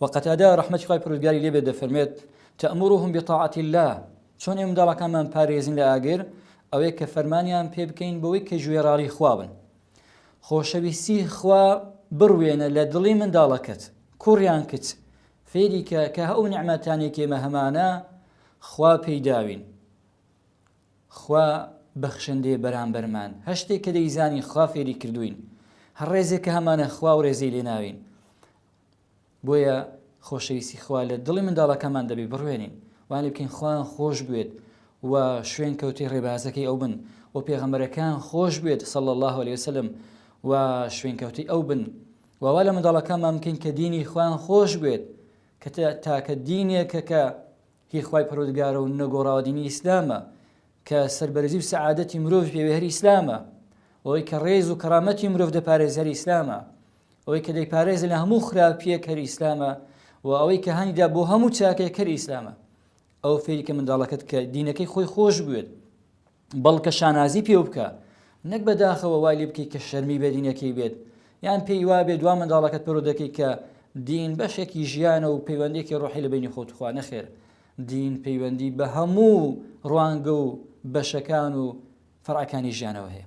وقتادە ڕەحمەتی خوای پروردگاری لێ بێت دەفەرمێت تأمرهم بطاعة الله چۆن ئێمە منداڵەکانمان پارێزین لە ئاگر ئەوەیە کە فەرمانیان پێ بکەین بەوەی کە گوێڕاڵی خوا بن. خۆشەویستی خوا بڕوێنە لە دڵی منداڵەکەت، کوڕیان کچ، فێری کە هەو نیعمەتانێک ئێمە هەمانە خوا پەیداوین، خوا بەخشندەی بەرامبەرمان، هەر شتێک کە دەیزانی خوا فێری کردوین، هەر ڕێزێک کە هەمانە خوا و ڕێزەی لێ ناوین. بۆیە خۆشەویستی خوا لە دڵی منداڵەکەمان دەبێ بڕوێنین، وان لێ بکەین خوایان خۆش بوێت و شوێن کەوتەی ڕێبازەکەی ئەو بن و پێغەمبەرەکان خۆش بوێت صلی الله عليه وسلم و شوێن کەوتەی ئەو بن و وا لە منداڵەکانمان بکەین کە دینی خوایان خۆش بوێت کە تاکە دینێکە کە هی خوای پەروەردگارە و نەگۆڕاوە دینی ئیسلامە کە سەربەرزی و سەعادەتی مرۆڤ پێوێ هەر ئیسلامە، ئەوەی کە ڕێز و کەرامەتی مرۆڤ دەپارێز هەر ئیسلامە، ئەوەی کە دەیپارێزە لە هەموو خراپیەک هەر ئیسلامە و ئەوەی کە هەنیدا بۆ هەموو چاکێک هەر ئیسلامە. ئەو فێری کە منداڵەکەت کە دینەکەی خۆی خۆش بوێت بەڵکە شانازی پێ بکە، نەک بەداخەوە وای لێ بکەی کە شەرمی بە دینەکەی بێت یان پێی وا بێت دوا منداڵەکەت پەرۆ دەکەی کە دین بەشێکی ژیانە و پەیوەندێکی ڕۆحی لە بینی خۆت و خوا. نەخێر، دین پەیوەندی بە هەموو ڕوانگە و بەشەکان و فەرعەکانی ژیانەوە هەیە.